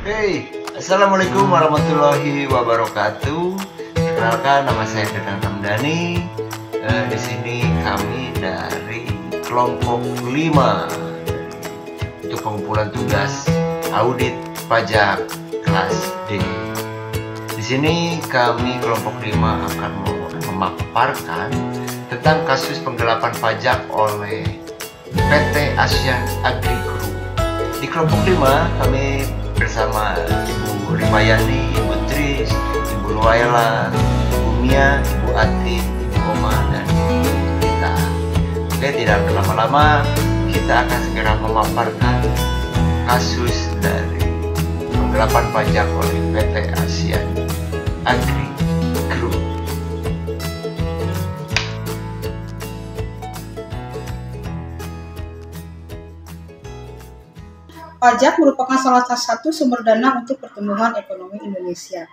Hey, assalamualaikum warahmatullahi wabarakatuh. Perkenalkan, nama saya Dadang Ramdhani. Di sini kami dari kelompok 5 untuk pengumpulan tugas audit pajak kelas D. Di sini kami kelompok 5 akan memaparkan tentang kasus penggelapan pajak oleh PT Asian Agri Group. Di kelompok 5 kami bersama Ibu Rimayani, Ibu Tris, Ibu Nuwaila, Ibu Mia, Ibu Ati, Ibu Oma, dan kita. Oke, tidak berlama-lama, kita akan segera memaparkan kasus dari penggelapan pajak oleh PT Asian Agri Group. Pajak merupakan salah satu sumber dana untuk pertumbuhan ekonomi Indonesia.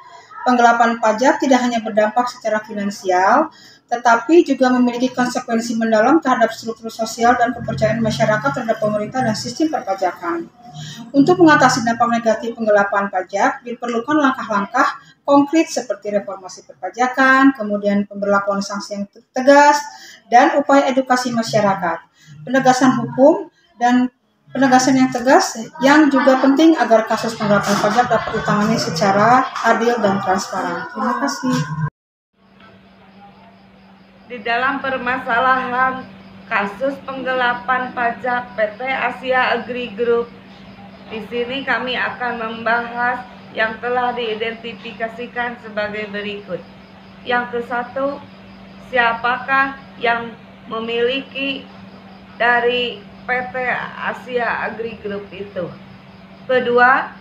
Penggelapan pajak tidak hanya berdampak secara finansial, tetapi juga memiliki konsekuensi mendalam terhadap struktur sosial dan kepercayaan masyarakat terhadap pemerintah dan sistem perpajakan. Untuk mengatasi dampak negatif penggelapan pajak, diperlukan langkah-langkah konkret seperti reformasi perpajakan, kemudian pemberlakuan sanksi yang tegas, dan upaya edukasi masyarakat, penegasan hukum, dan penegasan yang tegas yang juga penting agar kasus penggelapan pajak dapat ditangani secara adil dan transparan. Terima kasih. Di dalam permasalahan kasus penggelapan pajak PT Asia Agri Group, di sini kami akan membahas yang telah diidentifikasikan sebagai berikut. Yang ke-1, siapakah yang memiliki dari PT Asia Agri Group itu? Kedua,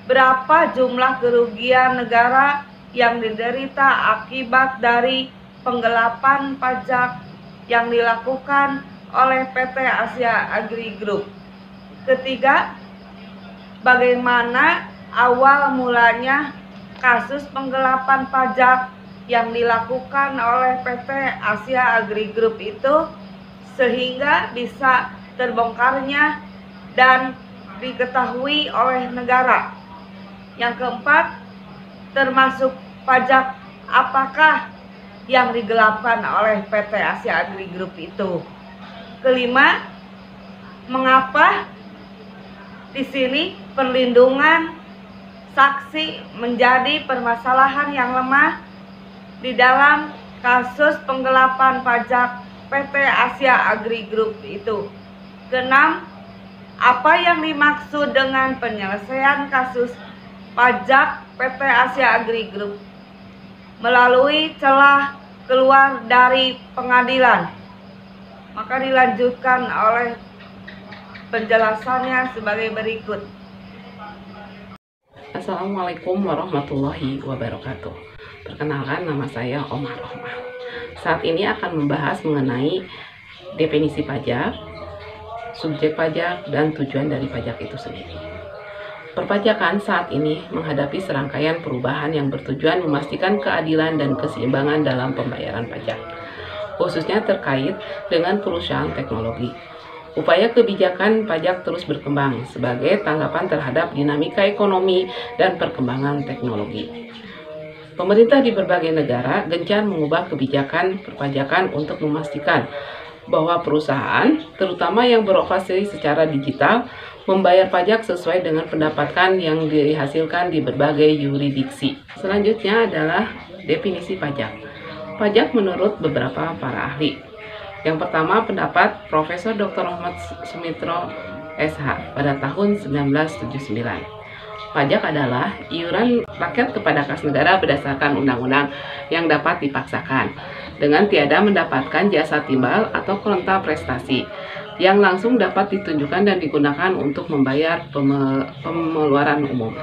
berapa jumlah kerugian negara yang diderita akibat dari penggelapan pajak yang dilakukan oleh PT Asia Agri Group? Ketiga, bagaimana awal mulanya kasus penggelapan pajak yang dilakukan oleh PT Asia Agri Group itu sehingga bisa terbongkarnya dan diketahui oleh negara. Yang keempat, termasuk pajak apakah yang digelapkan oleh PT Asia Agri Group itu. Kelima, mengapa di sini perlindungan saksi menjadi permasalahan yang lemah di dalam kasus penggelapan pajak PT Asia Agri Group itu. Keenam, apa yang dimaksud dengan penyelesaian kasus pajak PT Asia Agri Group melalui celah keluar dari pengadilan? Maka dilanjutkan oleh penjelasannya sebagai berikut. Assalamualaikum warahmatullahi wabarakatuh. Perkenalkan, nama saya Oma Rohmah. Saat ini akan membahas mengenai definisi pajak, subjek pajak, dan tujuan dari pajak itu sendiri. Perpajakan saat ini menghadapi serangkaian perubahan yang bertujuan memastikan keadilan dan keseimbangan dalam pembayaran pajak, khususnya terkait dengan perusahaan teknologi. Upaya kebijakan pajak terus berkembang sebagai tanggapan terhadap dinamika ekonomi dan perkembangan teknologi. Pemerintah di berbagai negara gencar mengubah kebijakan perpajakan untuk memastikan bahwa perusahaan, terutama yang beroperasi secara digital, membayar pajak sesuai dengan pendapatan yang dihasilkan di berbagai yurisdiksi. Selanjutnya adalah definisi pajak. Pajak menurut beberapa para ahli. Yang pertama, pendapat Profesor Dr. Ahmad Sumitro SH pada tahun 1979. Pajak adalah iuran rakyat kepada kas negara berdasarkan undang-undang yang dapat dipaksakan dengan tiada mendapatkan jasa timbal atau kontra prestasi yang langsung dapat ditunjukkan dan digunakan untuk membayar pengeluaran umum.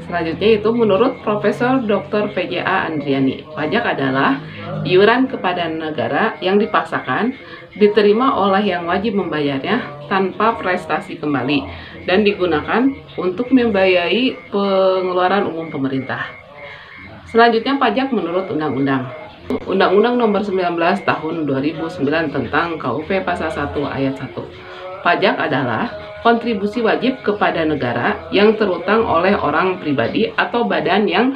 Selanjutnya itu menurut Profesor Dr. PJA Andriani, pajak adalah iuran kepada negara yang dipaksakan diterima oleh yang wajib membayarnya tanpa prestasi kembali dan digunakan untuk membiayai pengeluaran umum pemerintah. Selanjutnya pajak menurut undang-undang. Undang-Undang Nomor 19 Tahun 2009 tentang KUP Pasal 1 Ayat 1. Pajak adalah kontribusi wajib kepada negara yang terutang oleh orang pribadi atau badan yang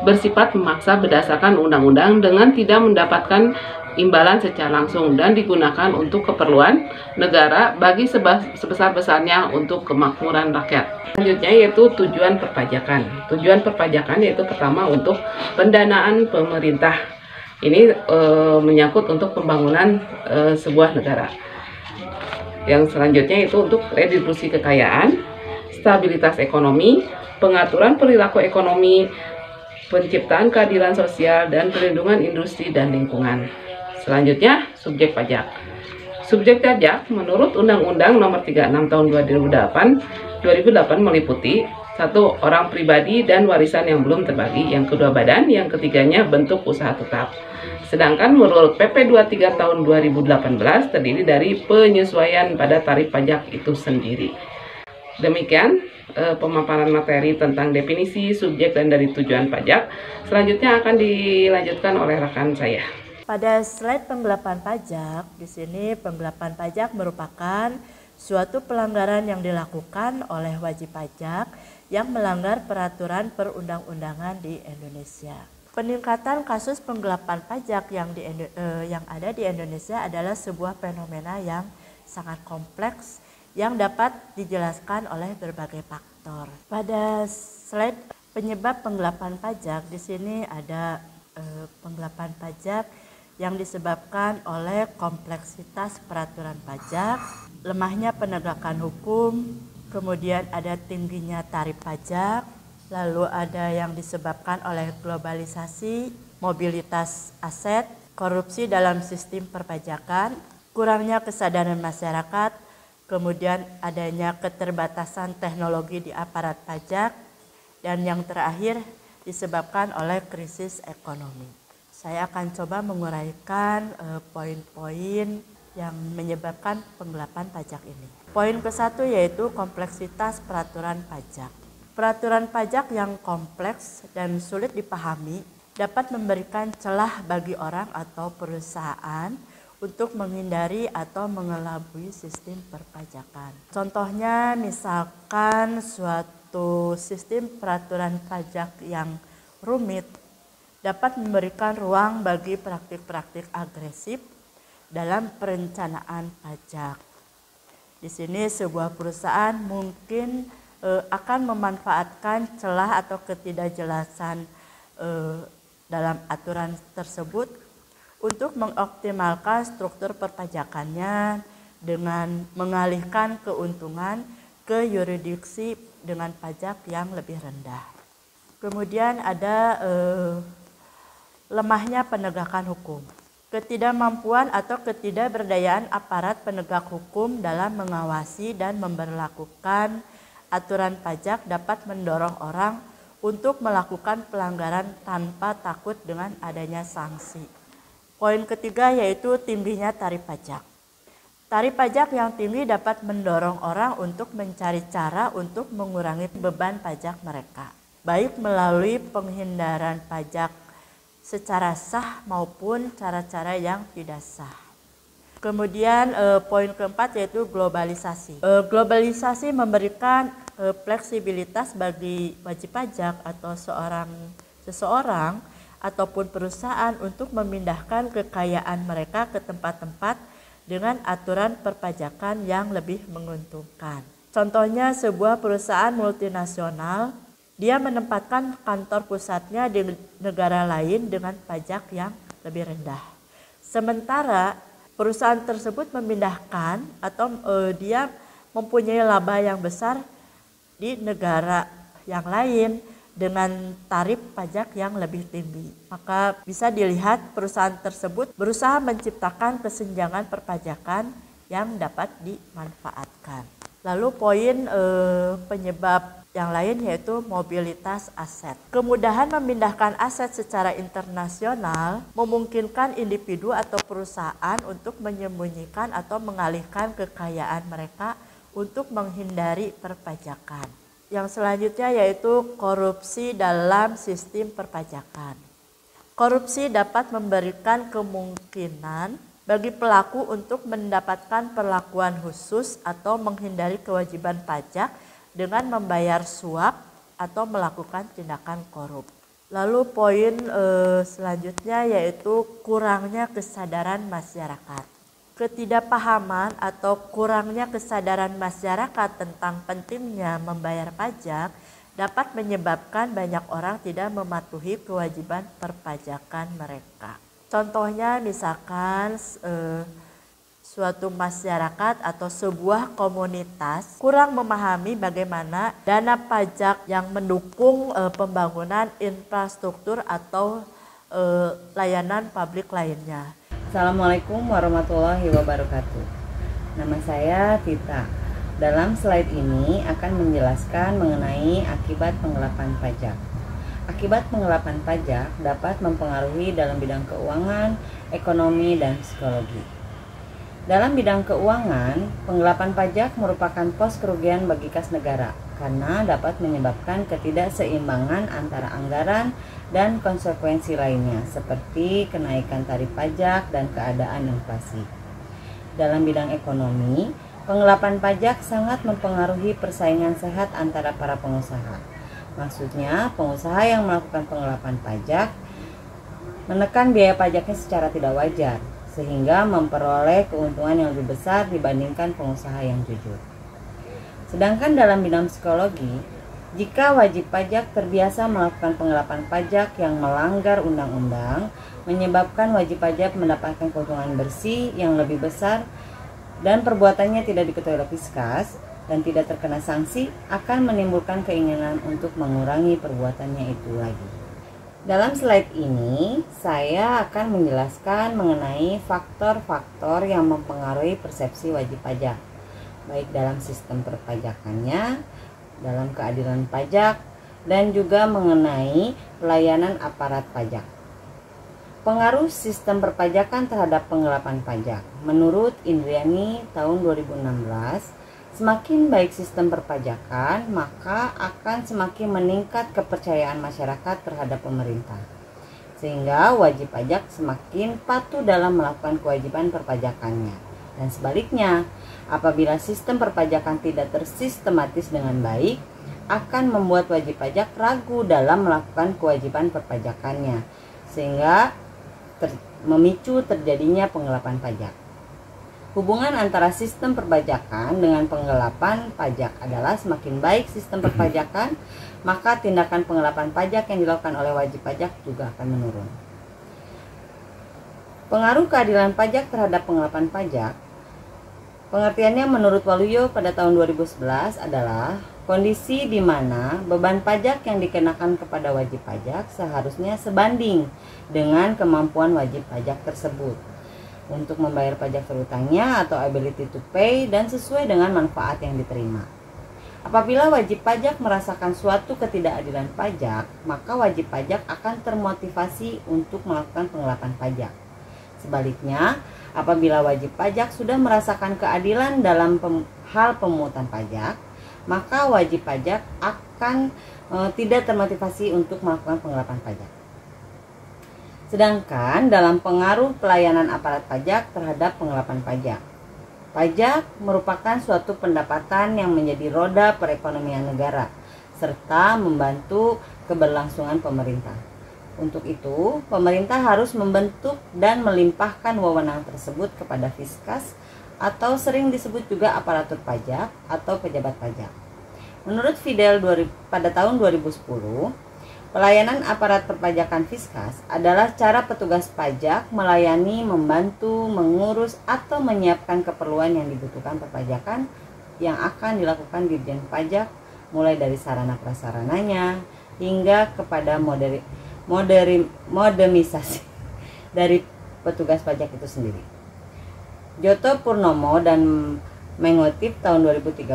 bersifat memaksa berdasarkan undang-undang dengan tidak mendapatkan imbalan secara langsung dan digunakan untuk keperluan negara bagi sebesar-besarnya untuk kemakmuran rakyat. Selanjutnya yaitu tujuan perpajakan. Tujuan perpajakan yaitu pertama untuk pendanaan pemerintah. Ini menyangkut untuk pembangunan sebuah negara. Yang selanjutnya itu untuk redistribusi kekayaan, stabilitas ekonomi, pengaturan perilaku ekonomi, penciptaan keadilan sosial, dan perlindungan industri dan lingkungan. Selanjutnya, subjek pajak. Subjek pajak menurut Undang-Undang Nomor 36 Tahun 2008 meliputi 1. Orang pribadi dan warisan yang belum terbagi, yang kedua badan, yang ketiganya bentuk usaha tetap. Sedangkan menurut PP 23 Tahun 2018 terdiri dari penyesuaian pada tarif pajak itu sendiri. Demikian pemaparan materi tentang definisi, subjek, dan dari tujuan pajak. Selanjutnya akan dilanjutkan oleh rekan saya. Pada slide penggelapan pajak, di sini penggelapan pajak merupakan suatu pelanggaran yang dilakukan oleh wajib pajak yang melanggar peraturan perundang-undangan di Indonesia. Peningkatan kasus penggelapan pajak yang ada di Indonesia adalah sebuah fenomena yang sangat kompleks yang dapat dijelaskan oleh berbagai faktor. Pada slide penyebab penggelapan pajak, di sini ada penggelapan pajak yang disebabkan oleh kompleksitas peraturan pajak, lemahnya penegakan hukum, kemudian ada tingginya tarif pajak, lalu ada yang disebabkan oleh globalisasi, mobilitas aset, korupsi dalam sistem perpajakan, kurangnya kesadaran masyarakat, kemudian adanya keterbatasan teknologi di aparat pajak, dan yang terakhir disebabkan oleh krisis ekonomi. Saya akan coba menguraikan poin-poin yang menyebabkan penggelapan pajak ini. Poin ke-1 yaitu kompleksitas peraturan pajak. Peraturan pajak yang kompleks dan sulit dipahami dapat memberikan celah bagi orang atau perusahaan untuk menghindari atau mengelabui sistem perpajakan. Contohnya misalkan suatu sistem peraturan pajak yang rumit dapat memberikan ruang bagi praktik-praktik agresif dalam perencanaan pajak. Di sini sebuah perusahaan mungkin akan memanfaatkan celah atau ketidakjelasan dalam aturan tersebut untuk mengoptimalkan struktur perpajakannya dengan mengalihkan keuntungan ke yurisdiksi dengan pajak yang lebih rendah. Kemudian ada lemahnya penegakan hukum. Ketidakmampuan atau ketidakberdayaan aparat penegak hukum dalam mengawasi dan memberlakukan aturan pajak dapat mendorong orang untuk melakukan pelanggaran tanpa takut dengan adanya sanksi. Poin ketiga yaitu tingginya tarif pajak. Tarif pajak yang tinggi dapat mendorong orang untuk mencari cara untuk mengurangi beban pajak mereka, baik melalui penghindaran pajak secara sah maupun cara-cara yang tidak sah. Kemudian poin keempat yaitu globalisasi. Globalisasi memberikan fleksibilitas bagi wajib pajak atau seseorang ataupun perusahaan untuk memindahkan kekayaan mereka ke tempat-tempat dengan aturan perpajakan yang lebih menguntungkan. Contohnya sebuah perusahaan multinasional, dia menempatkan kantor pusatnya di negara lain dengan pajak yang lebih rendah. Sementara perusahaan tersebut memindahkan atau dia mempunyai laba yang besar di negara yang lain dengan tarif pajak yang lebih tinggi. Maka bisa dilihat perusahaan tersebut berusaha menciptakan kesenjangan perpajakan yang dapat dimanfaatkan. Lalu poin penyebab yang lain yaitu mobilitas aset. Kemudahan memindahkan aset secara internasional memungkinkan individu atau perusahaan untuk menyembunyikan atau mengalihkan kekayaan mereka untuk menghindari perpajakan. Yang selanjutnya yaitu korupsi dalam sistem perpajakan. Korupsi dapat memberikan kemungkinan bagi pelaku untuk mendapatkan perlakuan khusus atau menghindari kewajiban pajak dengan membayar suap atau melakukan tindakan korup. Lalu poin selanjutnya yaitu kurangnya kesadaran masyarakat. Ketidakpahaman atau kurangnya kesadaran masyarakat tentang pentingnya membayar pajak dapat menyebabkan banyak orang tidak mematuhi kewajiban perpajakan mereka. Contohnya misalkan suatu masyarakat atau sebuah komunitas kurang memahami bagaimana dana pajak yang mendukung pembangunan infrastruktur atau layanan publik lainnya. Assalamualaikum warahmatullahi wabarakatuh. Nama saya Tita. Dalam slide ini akan menjelaskan mengenai akibat penggelapan pajak. Akibat penggelapan pajak dapat mempengaruhi dalam bidang keuangan, ekonomi, dan psikologi. Dalam bidang keuangan, penggelapan pajak merupakan pos kerugian bagi kas negara karena dapat menyebabkan ketidakseimbangan antara anggaran dan konsekuensi lainnya seperti kenaikan tarif pajak dan keadaan inflasi. Dalam bidang ekonomi, penggelapan pajak sangat mempengaruhi persaingan sehat antara para pengusaha. Maksudnya, pengusaha yang melakukan penggelapan pajak menekan biaya pajaknya secara tidak wajar, sehingga memperoleh keuntungan yang lebih besar dibandingkan pengusaha yang jujur. Sedangkan dalam bidang psikologi, jika wajib pajak terbiasa melakukan penggelapan pajak yang melanggar undang-undang, menyebabkan wajib pajak mendapatkan keuntungan bersih yang lebih besar dan perbuatannya tidak diketahui oleh Fiskas dan tidak terkena sanksi, akan menimbulkan keinginan untuk mengurangi perbuatannya itu lagi. Dalam slide ini, saya akan menjelaskan mengenai faktor-faktor yang mempengaruhi persepsi wajib pajak, baik dalam sistem perpajakannya, dalam keadilan pajak, dan juga mengenai pelayanan aparat pajak. Pengaruh sistem perpajakan terhadap penggelapan pajak. Menurut Indriani tahun 2016, semakin baik sistem perpajakan, maka akan semakin meningkat kepercayaan masyarakat terhadap pemerintah. Sehingga wajib pajak semakin patuh dalam melakukan kewajiban perpajakannya. Dan sebaliknya, apabila sistem perpajakan tidak tersistematis dengan baik, akan membuat wajib pajak ragu dalam melakukan kewajiban perpajakannya, sehingga memicu terjadinya penggelapan pajak. Hubungan antara sistem perpajakan dengan penggelapan pajak adalah semakin baik sistem perpajakan, maka tindakan penggelapan pajak yang dilakukan oleh wajib pajak juga akan menurun. Pengaruh keadilan pajak terhadap penggelapan pajak. Pengertiannya menurut Waluyo pada tahun 2011 adalah kondisi di mana beban pajak yang dikenakan kepada wajib pajak seharusnya sebanding dengan kemampuan wajib pajak tersebut untuk membayar pajak terutangnya atau ability to pay dan sesuai dengan manfaat yang diterima. Apabila wajib pajak merasakan suatu ketidakadilan pajak, maka wajib pajak akan termotivasi untuk melakukan penggelapan pajak. Sebaliknya, apabila wajib pajak sudah merasakan keadilan dalam hal pemungutan pajak, maka wajib pajak akan tidak termotivasi untuk melakukan penggelapan pajak. Sedangkan dalam pengaruh pelayanan aparat pajak terhadap penggelapan pajak. Pajak merupakan suatu pendapatan yang menjadi roda perekonomian negara serta membantu keberlangsungan pemerintah. Untuk itu, pemerintah harus membentuk dan melimpahkan wewenang tersebut kepada Fiskas atau sering disebut juga aparatur pajak atau pejabat pajak. Menurut Fidel pada tahun 2010, pelayanan aparat perpajakan Fiskas adalah cara petugas pajak melayani, membantu, mengurus, atau menyiapkan keperluan yang dibutuhkan perpajakan yang akan dilakukan Dirjen Pajak, mulai dari sarana prasarananya hingga kepada modernisasi dari petugas pajak itu sendiri. Joto Purnomo dan mengutip tahun 2013,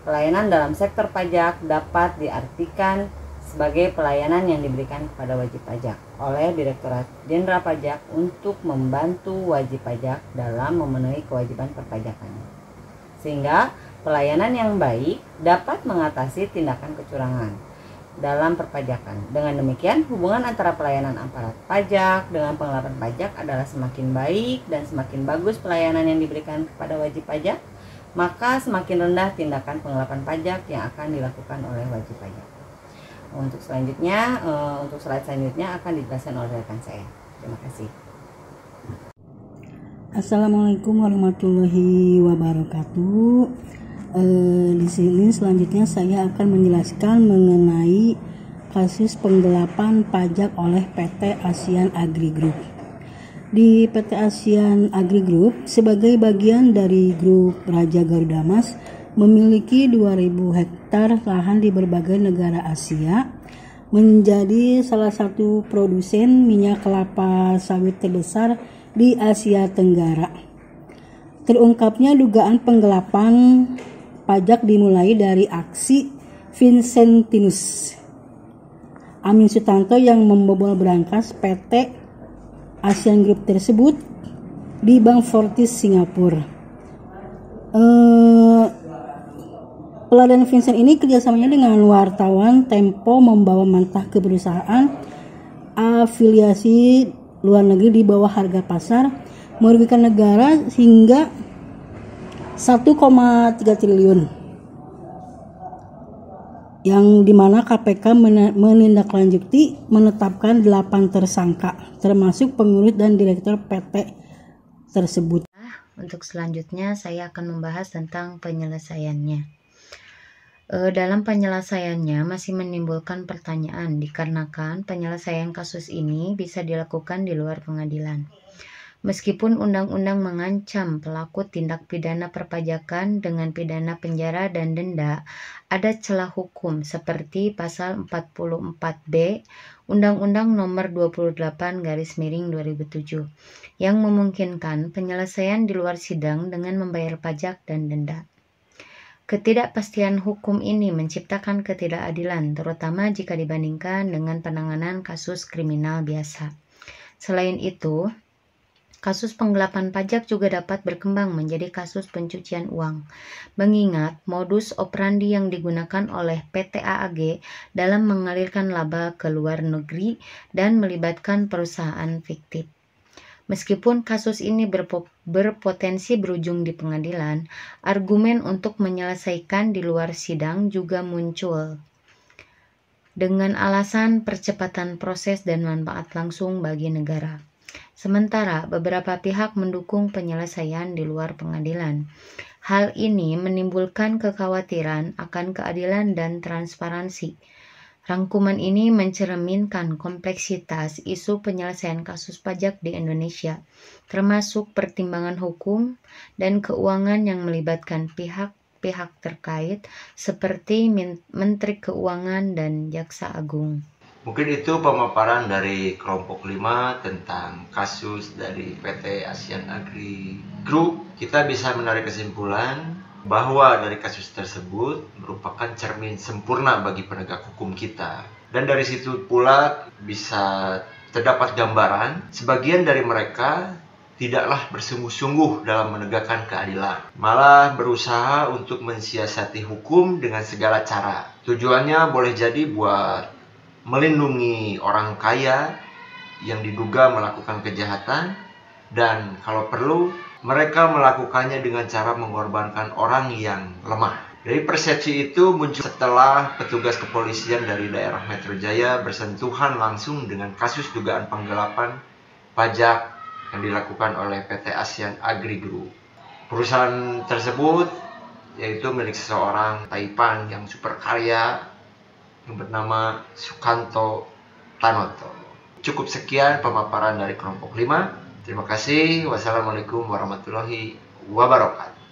pelayanan dalam sektor pajak dapat diartikan sebagai pelayanan yang diberikan kepada wajib pajak oleh Direktorat Jenderal Pajak untuk membantu wajib pajak dalam memenuhi kewajiban perpajakannya. Sehingga pelayanan yang baik dapat mengatasi tindakan kecurangan. dalam perpajakan. Dengan demikian, hubungan antara pelayanan aparat pajak dengan penggelapan pajak adalah semakin baik dan semakin bagus pelayanan yang diberikan kepada wajib pajak, maka semakin rendah tindakan penggelapan pajak yang akan dilakukan oleh wajib pajak. Untuk selanjutnya, untuk slide selanjutnya akan dijelaskan oleh rekan saya. Terima kasih. Assalamualaikum warahmatullahi wabarakatuh. Di sini selanjutnya saya akan menjelaskan mengenai kasus penggelapan pajak oleh PT ASEAN Agri Group. Di PT ASEAN Agri Group sebagai bagian dari grup Raja Garuda Mas memiliki 2.000 hektar lahan di berbagai negara Asia, menjadi salah satu produsen minyak kelapa sawit terbesar di Asia Tenggara. Terungkapnya dugaan penggelapan pajak dimulai dari aksi Vincentinus Amin Sutanto yang membobol berangkas PT ASEAN Group tersebut di Bank Fortis Singapura. Pelarian Vincent ini kerjasamanya dengan wartawan Tempo membawa mentah ke perusahaan afiliasi luar negeri di bawah harga pasar, merugikan negara hingga 1,3 triliun, yang dimana KPK menindaklanjuti menetapkan 8 tersangka termasuk pengurus dan direktur PT tersebut. Untuk selanjutnya saya akan membahas tentang penyelesaiannya. Dalam penyelesaiannya masih menimbulkan pertanyaan dikarenakan penyelesaian kasus ini bisa dilakukan di luar pengadilan. Meskipun undang-undang mengancam pelaku tindak pidana perpajakan dengan pidana penjara dan denda, ada celah hukum seperti pasal 44B Undang-Undang Nomor 28/2007 yang memungkinkan penyelesaian di luar sidang dengan membayar pajak dan denda. Ketidakpastian hukum ini menciptakan ketidakadilan, terutama jika dibandingkan dengan penanganan kasus kriminal biasa. Selain itu, kasus penggelapan pajak juga dapat berkembang menjadi kasus pencucian uang, mengingat modus operandi yang digunakan oleh PT AAG dalam mengalirkan laba ke luar negeri dan melibatkan perusahaan fiktif. Meskipun kasus ini berpotensi berujung di pengadilan, argumen untuk menyelesaikan di luar sidang juga muncul dengan alasan percepatan proses dan manfaat langsung bagi negara. Sementara beberapa pihak mendukung penyelesaian di luar pengadilan. Hal ini menimbulkan kekhawatiran akan keadilan dan transparansi. Rangkuman ini mencerminkan kompleksitas isu penyelesaian kasus pajak di Indonesia, termasuk pertimbangan hukum dan keuangan yang melibatkan pihak-pihak terkait seperti Menteri Keuangan dan Jaksa Agung. Mungkin itu pemaparan dari kelompok 5 tentang kasus dari PT ASEAN Agri Group. Kita bisa menarik kesimpulan bahwa dari kasus tersebut merupakan cermin sempurna bagi penegak hukum kita. Dan dari situ pula bisa terdapat gambaran sebagian dari mereka tidaklah bersungguh-sungguh dalam menegakkan keadilan, malah berusaha untuk mensiasati hukum dengan segala cara. Tujuannya boleh jadi buat melindungi orang kaya yang diduga melakukan kejahatan, dan kalau perlu mereka melakukannya dengan cara mengorbankan orang yang lemah. Dari persepsi itu muncul setelah petugas kepolisian dari daerah Metro Jaya bersentuhan langsung dengan kasus dugaan penggelapan pajak yang dilakukan oleh PT ASEAN Agri Group. Perusahaan tersebut yaitu milik seseorang Taipan yang super kaya yang bernama Sukanto Tanoto. Cukup sekian pemaparan dari kelompok 5. Terima kasih. Wassalamualaikum warahmatullahi wabarakatuh.